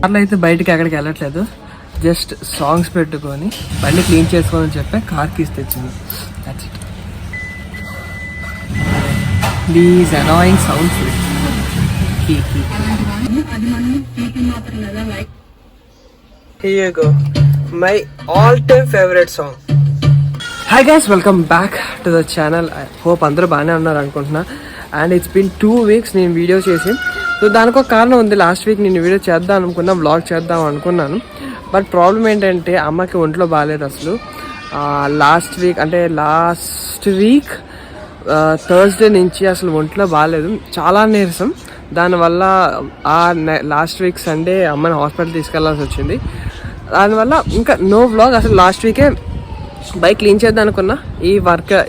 కార్లో అయితే బయటకి ఎక్కడికి వెళ్ళట్లేదు, జస్ట్ సాంగ్స్ పెట్టుకొని బండి క్లీన్ చేసుకోవాలని చెప్పి కార్ కీస్ తెచ్చింది. Please annoying sounds. Here you go, my all-time favorite song. Hi guys, welcome back to the channel. I hope అందరూ బాగానే ఉన్నారు అనుకుంటున్నా. అండ్ ఇట్స్ బీన్ 2 weeks నేను వీడియో చేసి. సో దానికి ఒక కారణం ఉంది. లాస్ట్ వీక్ నేను వీడియో చేద్దాం అనుకున్నా, వ్లాగ్ చేద్దాం అనుకున్నాను. బట్ ప్రాబ్లం ఏంటంటే అమ్మకి ఒంట్లో బాగాలేదు అసలు. లాస్ట్ వీక్ థర్స్డే నుంచి అసలు ఒంట్లో బాగాలేదు, చాలా నీరసం. దానివల్ల లాస్ట్ వీక్ సండే అమ్మని హాస్పిటల్ తీసుకెళ్లాల్సి వచ్చింది. దానివల్ల ఇంకా నో వ్లాగ్. అసలు లాస్ట్ వీకే బైక్ క్లీన్ చేద్దాం అనుకున్నా.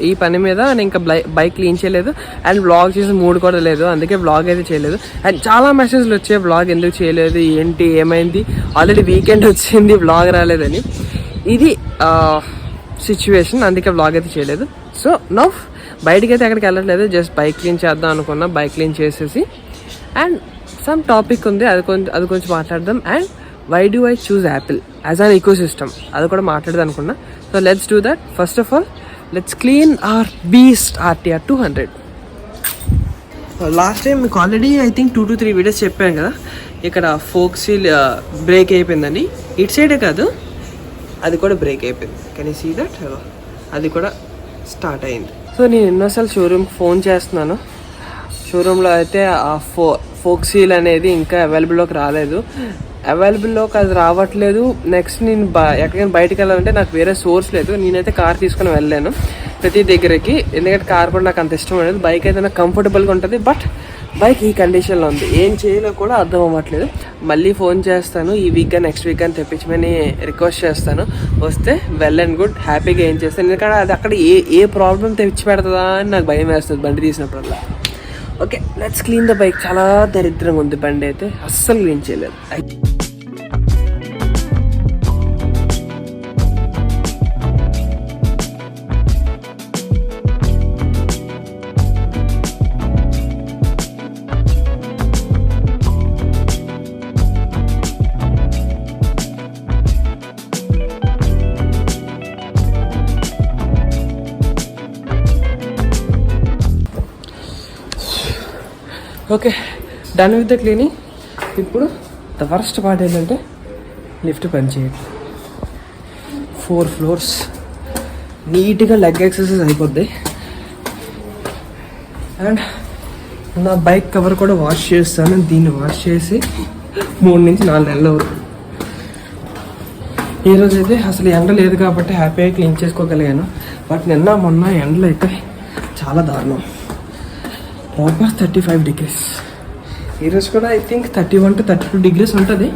ఈ పని మీద నేను ఇంకా బైక్ క్లీన్ చేయలేదు అండ్ వ్లాగ్ చేసే మూడ్ కూడా లేదు, అందుకే వ్లాగ్ అయితే చేయలేదు. అండ్ చాలా మెసేజ్లు వచ్చాయి, వ్లాగ్ ఎందుకు చేయలేదు, ఏంటి, ఏమైంది, ఆల్రెడీ వీకెండ్ వచ్చింది, వ్లాగ్ రాలేదని. ఇది సిచ్యువేషన్, అందుకే వ్లాగ్ అయితే చేయలేదు. సో నౌ బయటికి అయితే ఎక్కడికి వెళ్ళట్లేదు, జస్ట్ బైక్ క్లీన్ చేద్దాం అనుకున్నా. బైక్ క్లీన్ చేసేసి అండ్ సమ్ టాపిక్ ఉంది, అది కొంచెం మాట్లాడదాం. And why do I choose Apple as an ecosystem, అది కూడా మాట్లాడదాం అనుకున్నా. So let's do that. First of all let's clean our beast RTR 200. Last time మీకు already I think 2 to 3 videos చెప్పాను కదా, ఇక్కడ ఫోక్ సీల్ బ్రేక్ అయిపోయిందని. ఇటు సైడే కాదు, అది కూడా బ్రేక్ అయిపోయింది. Can you see that? అది కూడా స్టార్ట్ అయింది. సో నేను ఎన్నోసార్లు షోరూమ్కి ఫోన్ చేస్తున్నాను. షోరూంలో అయితే ఆ ఫోక్ సీల్ అనేది ఇంకా అవైలబుల్లోకి రాలేదు. అవైలబుల్లోకి అది రావట్లేదు. నెక్స్ట్ నేను ఎక్కడికైనా బయటకు వెళ్ళాలంటే నాకు వేరే సోర్స్ లేదు. నేనైతే కార్ తీసుకుని వెళ్ళాను ప్రతి దగ్గరికి, ఎందుకంటే కార్ కూడా నాకు అంత ఇష్టం లేదు. బైక్ అయితే నాకు కంఫర్టబుల్గా ఉంటుంది, బట్ బైక్ ఈ కండిషన్లో ఉంది, ఏం చేయాలో కూడా అర్థం అవ్వట్లేదు. మళ్ళీ ఫోన్ చేస్తాను, ఈ వీక్ నెక్స్ట్ వీక్ అని తెప్పించమని రిక్వెస్ట్ చేస్తాను. వస్తే వెల్ అండ్ గుడ్, హ్యాపీగా ఏం చేస్తాను. ఎందుకంటే అది అక్కడ ఏ ప్రాబ్లం తెచ్చి పెడుతుందా అని నాకు భయం వేస్తుంది బండి తీసినప్పుడల్లా. Okay, let's clean the bike. చాలా దరిద్రంగా ఉంది బండి అయితే, అస్సలు క్లీన్ చేయలేదు. Okay, done with the cleaning. ఇప్పుడు ద వర్స్ట్ పార్ట్ ఏంటంటే లిఫ్ట్ పనిచేయదు. 4 floors నీట్గా లెగ్ ఎక్సర్సైజ్ అయిపోద్ది. అండ్ నా బైక్ కవర్ కూడా వాష్ చేస్తాను. దీన్ని వాష్ చేసి 3 నుంచి 4 నెలలు అవుతుంది. ఈరోజు అయితే అసలు ఎండ లేదు కాబట్టి హ్యాపీగా క్లీన్ చేసుకోగలిగాను. బట్ నిన్న మొన్న ఎండలు అయితే చాలా దారుణం. Proper 35 degrees. ఈరోజు కూడా ఐ థింక్ 31 to 32 degrees ఉంటుంది.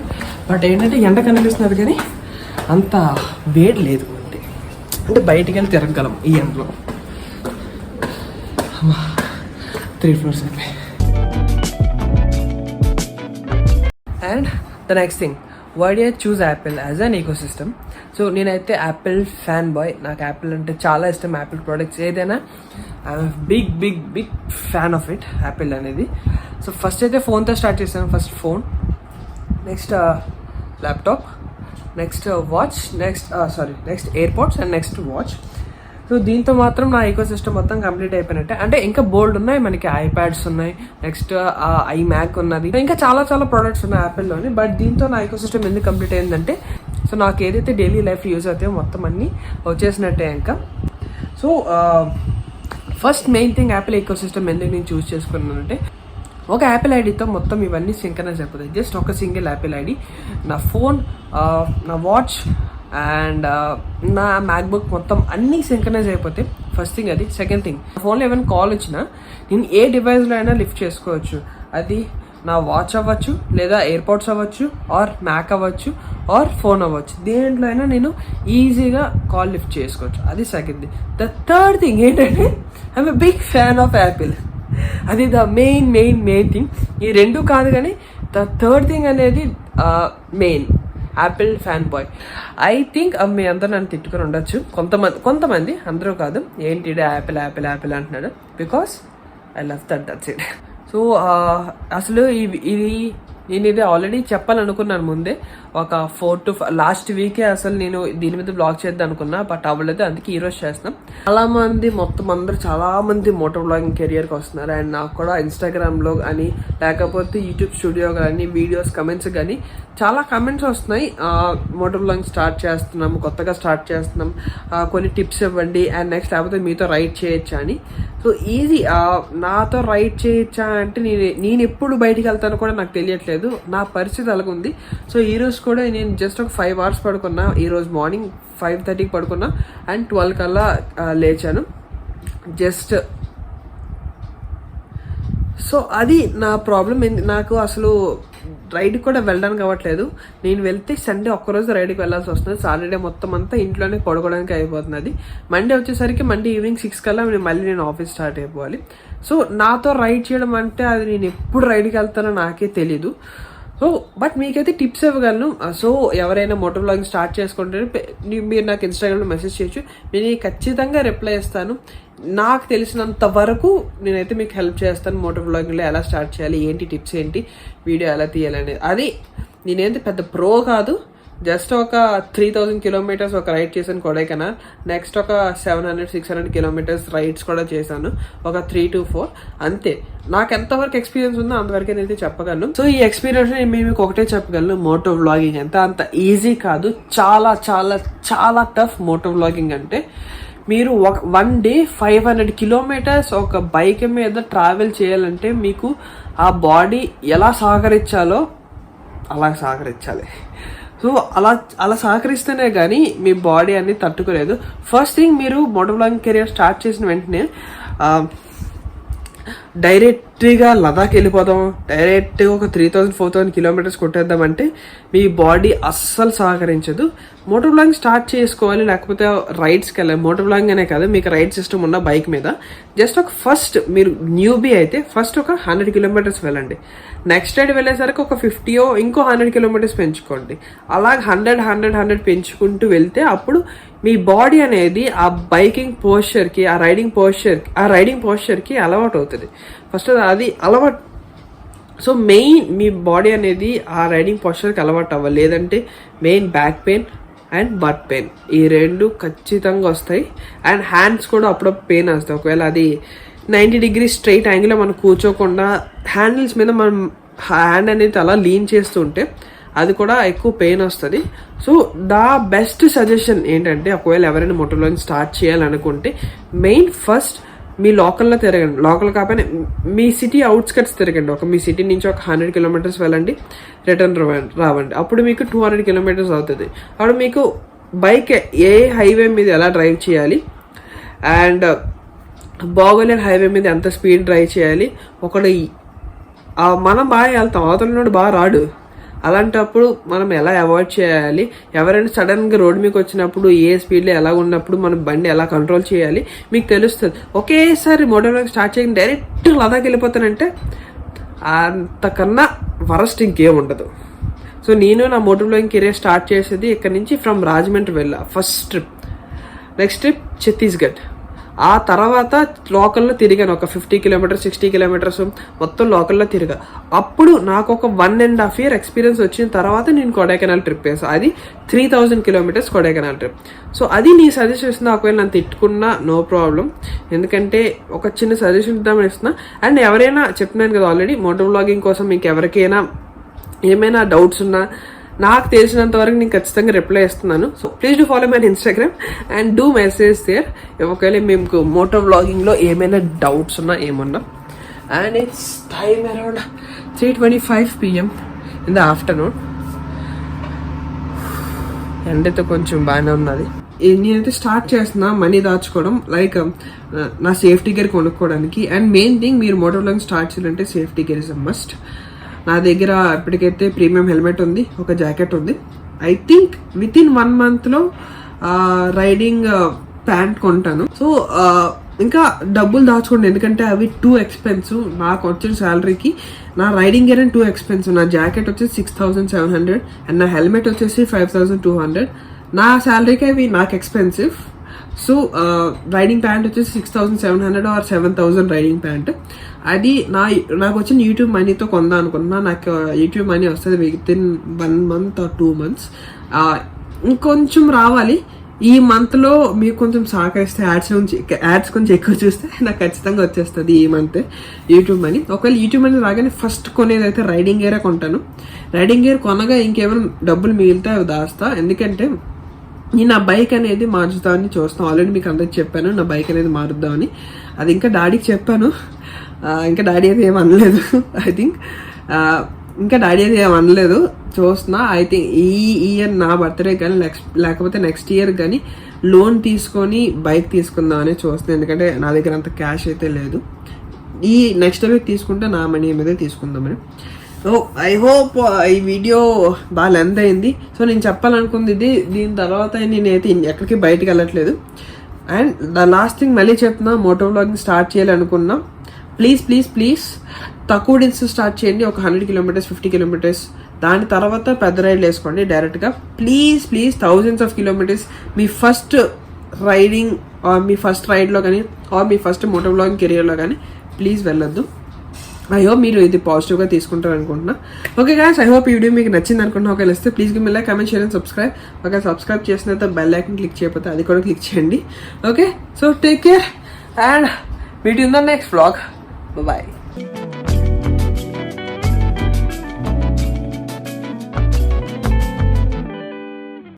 బట్ ఏంటంటే ఎండ కనిపిస్తున్నది కానీ అంత వేడి లేదు. అంటే బయటికి వెళ్ళి తిరగగలం ఈ ఎండలో. 3 floors అయిపోయి. And the next thing, why do I choose Apple as an ecosystem. So నేనైతే యాపిల్ ఫ్యాన్ బాయ్. నాకు యాపిల్ అంటే చాలా ఇష్టం. యాపిల్ ప్రోడక్ట్స్ ఏదైనా I'm big big big fan of it, Apple అనేది. సో ఫస్ట్ అయితే ఫోన్తో స్టార్ట్ చేశాను. First phone, next laptop, next watch, next AirPods and next watch. So దీంతో మాత్రం నా ఈకో సిస్టమ్ మొత్తం కంప్లీట్ అయిపోయినట్టే. అంటే ఇంకా బోల్డ్ ఉన్నాయి, మనకి ఐప్యాడ్స్ ఉన్నాయి, నెక్స్ట్ ఐమ్యాక్ ఉన్నది, ఇంకా చాలా చాలా ప్రోడక్ట్స్ ఉన్నాయి యాపిల్లోని. బట్ దీంతో నా ఈకో సిస్టమ్ ఎందుకు కంప్లీట్ అయిందంటే, సో నాకు ఏదైతే డైలీ లైఫ్ యూజ్ అవుతాయో మొత్తం అన్నీ వచ్చేసినట్టే ఇంకా. So first main thing, Apple ecosystem ఎందుకు నేను చూస్ చేసుకున్నానంటే, ఒక యాపిల్ ఐడితో మొత్తం ఇవన్నీ సింక్రనైజ్ అయిపోతాయి. జస్ట్ ఒక సింగిల్ యాపిల్ ఐడి, నా ఫోన్, నా వాచ్ అండ్ నా మ్యాక్బుక్ మొత్తం అన్నీ సింక్రనైజ్ అయిపోతాయి. ఫస్ట్ థింగ్ అది. సెకండ్ థింగ్, ఫోన్లో ఏమైనా కాల్ వచ్చినా నేను ఏ డివైస్లో అయినా లిఫ్ట్ చేసుకోవచ్చు. అది నా వాచ్ అవ్వచ్చు, లేదా ఎయిర్పోడ్స్ అవ్వచ్చు, ఆర్ మ్యాక్ అవ్వచ్చు, ఆర్ ఫోన్ అవ్వచ్చు. దేంట్లో అయినా నేను ఈజీగా కాల్ లిఫ్ట్ చేసుకోవచ్చు. అది second thing. The third thing ఏంటంటే, I'm a big fan of Apple. అది ద మెయిన్ థింగ్. ఈ రెండు కాదు కానీ ద థర్డ్ థింగ్ అనేది main, Apple fan boy. I think మీ అందరూ నన్ను తిట్టుకుని ఉండొచ్చు, కొంతమంది, అందరూ కాదు. ఏంటి యాపిల్ యాపిల్ యాపిల్ అంటున్నాడు, because I love that's it. So అసలు ఇది నేను ఇది ఆల్రెడీ చెప్పాలనుకున్నాను ముందే, ఒక 4 to 5 లాస్ట్ వీకే అసలు నేను దీని మీద బ్లాగ్ చేద్దాం అనుకున్నా, బట్ అవ్వలేదు. అందుకే ఈ రోజు చేస్తున్నాం. చాలా మంది చాలా మంది మోటో బ్లాగింగ్ కెరియర్కి వస్తున్నారు. అండ్ నాకు కూడా ఇన్స్టాగ్రామ్లో కానీ లేకపోతే యూట్యూబ్ స్టూడియో కానీ వీడియోస్ కమెంట్స్ కానీ చాలా కమెంట్స్ వస్తున్నాయి. మోటో బ్లాగింగ్ స్టార్ట్ చేస్తున్నాం, కొత్తగా స్టార్ట్ చేస్తున్నాం, కొన్ని టిప్స్ ఇవ్వండి, అండ్ నెక్స్ట్ లేకపోతే మీతో రైడ్ చేయొచ్చా అని. సో ఈజీ, నాతో రైడ్ చేయొచ్చా అంటే నేను ఎప్పుడు బయటికి వెళ్తానో కూడా నాకు తెలియట్లేదు. నా పరిస్థితి అలాగుంది. సో ఈ రోజు కూడా నేను జస్ట్ ఒక 5 hours పడుకున్నా. ఈరోజు మార్నింగ్ 5:30కి పడుకున్నా అండ్ 12 కల్లా లేచాను జస్ట్. సో అది నా ప్రాబ్లం. నాకు అసలు రైడ్కి కూడా వెళ్ళడానికి అవ్వట్లేదు. నేను వెళ్తే సండే ఒక్కరోజు రైడ్కి వెళ్ళాల్సి వస్తుంది. సాటర్డే మొత్తం అంతా ఇంట్లోనే పడుకోవడానికి అయిపోతుంది. మండే వచ్చేసరికి మండే ఈవినింగ్ 6 కల్లా మళ్ళీ నేను ఆఫీస్ స్టార్ట్ అయిపోవాలి. సో నాతో రైడ్ చేయడం అంటే అది నేను ఎప్పుడు రైడ్కి వెళ్తానో నాకే తెలీదు. సో బట్ మీకైతే టిప్స్ ఇవ్వగలను. సో ఎవరైనా మోటో బ్లాగింగ్ స్టార్ట్ చేసుకుంటే మీరు నాకు ఇన్స్టాగ్రామ్లో మెసేజ్ చేయొచ్చు, నేను ఖచ్చితంగా రిప్లై ఇస్తాను. నాకు తెలిసినంత వరకు నేనైతే మీకు హెల్ప్ చేస్తాను. మోటో బ్లాగింగ్లో ఎలా స్టార్ట్ చేయాలి, ఏంటి టిప్స్, ఏంటి వీడియో ఎలా తీయాలి అనేది. అది నేనేంటి పెద్ద ప్రో కాదు, జస్ట్ ఒక 3000 kilometers ఒక రైడ్ చేశాను కొడైకెనాల్. నెక్స్ట్ ఒక 700-600 kilometers రైడ్స్ కూడా చేశాను, ఒక 3 to 4 అంతే. నాకు ఎంతవరకు ఎక్స్పీరియన్స్ ఉందో అంతవరకు నేనైతే చెప్పగలను. సో ఈ ఎక్స్పీరియన్స్ నేను మీకు ఒకటే చెప్పగలను, మోటో వ్లాగింగ్ అంత ఈజీ కాదు, చాలా చాలా చాలా టఫ్. మోటో వ్లాగింగ్ అంటే మీరు వన్ డే 500 kilometers ఒక బైక్ మీద ట్రావెల్ చేయాలంటే మీకు ఆ బాడీ ఎలా సహకరించాలో అలా సహకరించాలి. సో అలా సహకరిస్తేనే కానీ మీ బాడీ అనేది తట్టుకోలేదు. ఫస్ట్ థింగ్, మీరు మోటో బ్లాగింగ్ కెరియర్ స్టార్ట్ చేసిన వెంటనే డైరెక్ట్గా లదాఖ్ వెళ్ళిపోదాం, డైరెక్ట్గా ఒక 3000-4000 kilometers కొట్టేద్దామంటే మీ బాడీ అస్సలు సహకరించదు. మోటో బ్లాగింగ్ స్టార్ట్ చేసుకోవాలి, లేకపోతే రైడ్స్కి వెళ్ళాలి. మోటో బ్లాగింగ్ అనే కాదు, మీకు రైడ్ సిస్టమ్ ఉన్న బైక్ మీద జస్ట్ ఒక ఫస్ట్ మీరు న్యూబీ అయితే ఫస్ట్ ఒక 100 kilometers వెళ్ళండి. నెక్స్ట్ రైడ్ వెళ్ళేసరికి ఒక 50 ఇంకో 100 kilometers పెంచుకోండి. అలాగే 100 పెంచుకుంటూ వెళ్తే అప్పుడు మీ బాడీ అనేది ఆ బైకింగ్ పోస్చర్కి, ఆ రైడింగ్ పోస్చర్కి అలవాటు అవుతుంది. ఫస్ట్ అది అలవాటు. సో మెయిన్ మీ బాడీ అనేది ఆ రైడింగ్ పోస్చర్కి అలవాటు అవ్వాలి, లేదంటే main back pain and but pain ఈ రెండు ఖచ్చితంగా వస్తాయి. అండ్ హ్యాండ్స్ కూడా అప్పుడప్పుడు పెయిన్ వస్తాయి. ఒకవేళ అది 90 degrees స్ట్రైట్ యాంగిల్లో మనం కూర్చోకుండా హ్యాండిల్స్ మీద మనం హ్యాండ్ అనేది అలా లీన్ చేస్తూ ఉంటే అది కూడా ఎక్కువ పెయిన్ వస్తుంది. సో బెస్ట్ సజెషన్ ఏంటంటే, ఒకవేళ ఎవరైనా మోటో బ్లాగింగ్ స్టార్ట్ చేయాలనుకుంటే మెయిన్ ఫస్ట్ మీ లోకల్లో తిరగండి. లోకల్ కాకపోయినా మీ సిటీ అవుట్స్కట్స్ తిరగండి. మీ సిటీ నుంచి ఒక 100 kilometers వెళ్ళండి, రిటర్న్ రావండి. అప్పుడు మీకు 200 kilometers అవుతుంది. అప్పుడు మీకు బైక్ ఏ హైవే మీద ఎలా డ్రైవ్ చేయాలి అండ్ బాగోలేని హైవే మీద ఎంత స్పీడ్ డ్రైవ్ చేయాలి, మనం బాగా వెళ్తాం, అవతల బాగా రాడు, అలాంటప్పుడు మనం ఎలా అవాయిడ్ చేయాలి, ఎవరైనా సడన్గా రోడ్ మీకు వచ్చినప్పుడు ఏ స్పీడ్లో ఎలా ఉన్నప్పుడు మనం బండి ఎలా కంట్రోల్ చేయాలి మీకు తెలుస్తుంది. ఒకేసారి మోటో బ్లాగింగ్ స్టార్ట్ చేయకుండా డైరెక్ట్ లదాఖ్ వెళ్ళిపోతానంటే అంతకన్నా వరస్ట్ ఇంకేం ఉండదు. సో నేను నా మోటో బ్లాగింగ్ కెరీర్ స్టార్ట్ చేసేది ఇక్కడ నుంచి ఫ్రమ్ రాజమండ్రి వెళ్ళా first trip. Next trip Chhattisgarh. ఆ తర్వాత లోకల్లో తిరిగాను ఒక 50 kilometers 60 kilometers మొత్తం లోకల్లో తిరిగా. అప్పుడు నాకు ఒక 1.5 year ఎక్స్పీరియన్స్ వచ్చిన తర్వాత నేను కొడైకెనాల్ ట్రిప్ వేసాను. అది 3000 kilometers కొడైకెనాల్ ట్రిప్. సో అది నీ సజెషన్ ఇస్తున్నా. ఒకవేళ నన్ను తిట్టుకున్నా నో ప్రాబ్లం, ఎందుకంటే ఒక చిన్న సజెషన్ ఇద్దామని ఇస్తున్నా. అండ్ ఎవరైనా చెప్తున్నాను కదా ఆల్రెడీ, మోటో బ్లాగింగ్ కోసం మీకు ఎవరికైనా ఏమైనా డౌట్స్ ఉన్నా నాకు తెలిసినంత వరకు నేను ఖచ్చితంగా రిప్లై ఇస్తున్నాను. So please do follow my Instagram and do message there ఒకవేళ మీకు మోటో వ్లాగింగ్లో ఏమైనా డౌట్స్ ఉన్నా ఏమన్నా. And it's time around 3:25 PM in the afternoon. ఎండతో కొంచెం బాగానే ఉన్నది. నేనైతే స్టార్ట్ చేస్తున్నా మనీ దాచుకోవడం, లైక్ నా సేఫ్టీ గేర్ కొనుక్కోవడానికి. అండ్ మెయిన్ థింగ్, మీరు మోటో వ్లాగింగ్ స్టార్ట్ చేయాలంటే safety gear is a must. నా దగ్గర ఇప్పటికైతే ప్రీమియం హెల్మెట్ ఉంది, ఒక జాకెట్ ఉంది. ఐ థింక్ విత్ ఇన్ 1 monthలో రైడింగ్ ప్యాంట్ కొంటాను. సో ఇంకా డబ్బులు దాచుకోండి, ఎందుకంటే అవి టూ ఎక్స్పెన్సివ్. నాకు వచ్చిన శాలరీకి నా రైడింగ్ గేర్ టూ ఎక్స్పెన్సివ్. నా జాకెట్ వచ్చేసి 6700 అండ్ నా హెల్మెట్ వచ్చేసి 5200. నా శాలరీకి అవి నాకు ఎక్స్పెన్సివ్. సో రైడింగ్ ప్యాంట్ వచ్చేసి 6700 or 7000 రైడింగ్ ప్యాంట్. అది నాకు వచ్చిన యూట్యూబ్ మనీతో కొందాం అనుకున్నా. నాకు యూట్యూబ్ మనీ వస్తుంది with in 1 month or 2 months. ఇంకొంచెం రావాలి. ఈ మంత్లో మీకు కొంచెం సహకరిస్తే యాడ్స్ కొంచెం ఎక్కువ చూస్తే నాకు ఖచ్చితంగా వచ్చేస్తుంది ఈ మంత్ యూట్యూబ్ మనీ. ఒకవేళ యూట్యూబ్ మనీ రాగానే ఫస్ట్ కొనేది అయితే రైడింగ్ గేరే కొంటాను. రైడింగ్ గేర్ కొనగా ఇంకేమైనా డబ్బులు మిగిలితే అవి దాస్తా. ఎందుకంటే నేను నా బైక్ అనేది మార్చుదామని చూస్తాను. ఆల్రెడీ మీకు అందరికి చెప్పాను నా బైక్ అనేది మారుద్దామని. అది ఇంకా డాడీకి చెప్పాను. ఇంకా డాడీ అయితే ఏం అనలేదు. ఐ థింక్ ఇంకా డాడీ అయితే ఏం అనలేదు. చూస్తున్నా. ఐ థింక్ ఈ ఇయర్ నా బర్త్డే కానీ లేకపోతే నెక్స్ట్ ఇయర్ కానీ లోన్ తీసుకొని బైక్ తీసుకుందామని చూస్తున్నాను. ఎందుకంటే నా దగ్గర అంత క్యాష్ అయితే లేదు. ఈ నెక్స్ట్ వీక్ తీసుకుంటే నా మనీ మీదే తీసుకుందామని. సో ఐ హోప్ ఈ వీడియో బాగా లెంత్ అయింది. సో నేను చెప్పాలనుకుంది ఇది. దీని తర్వాత నేనైతే ఎక్కడికి బయటకు వెళ్ళట్లేదు. అండ్ ద లాస్ట్ థింగ్ మళ్ళీ చెప్తున్నా, మోటో వ్లాగింగ్ స్టార్ట్ చేయాలనుకున్నా ప్లీజ్ తక్కువ డిస్టెన్స్ స్టార్ట్ చేయండి. ఒక 100 kilometers 50 kilometers. దాని తర్వాత పెద్ద రైడ్లు వేసుకోండి డైరెక్ట్గా. ప్లీజ్ thousands of kilometers మీ ఫస్ట్ రైడింగ్ మీ ఫస్ట్ రైడ్లో కానీ మీ ఫస్ట్ మోటో వ్లాగింగ్ కెరియర్లో కానీ ప్లీజ్ వెళ్ళొద్దు. ఐ హోప్ మీరు ఇది పాజిటివ్గా తీసుకుంటారు అనుకుంటున్నా. ఓకే గాయ్స్, ఐ హోప్ ఈ వీడియో మీకు నచ్చింది అనుకుంటున్నా. ఒకవేళ వస్తే please give me like, comment, share and subscribe. Okay, subscribe చేసిన తర్వాత బెల్ ఐకాన్ క్లిక్ చేయకపోతే అది కూడా క్లిక్ చేయండి. Okay, so take care and meet in the next vlog. Bye-bye.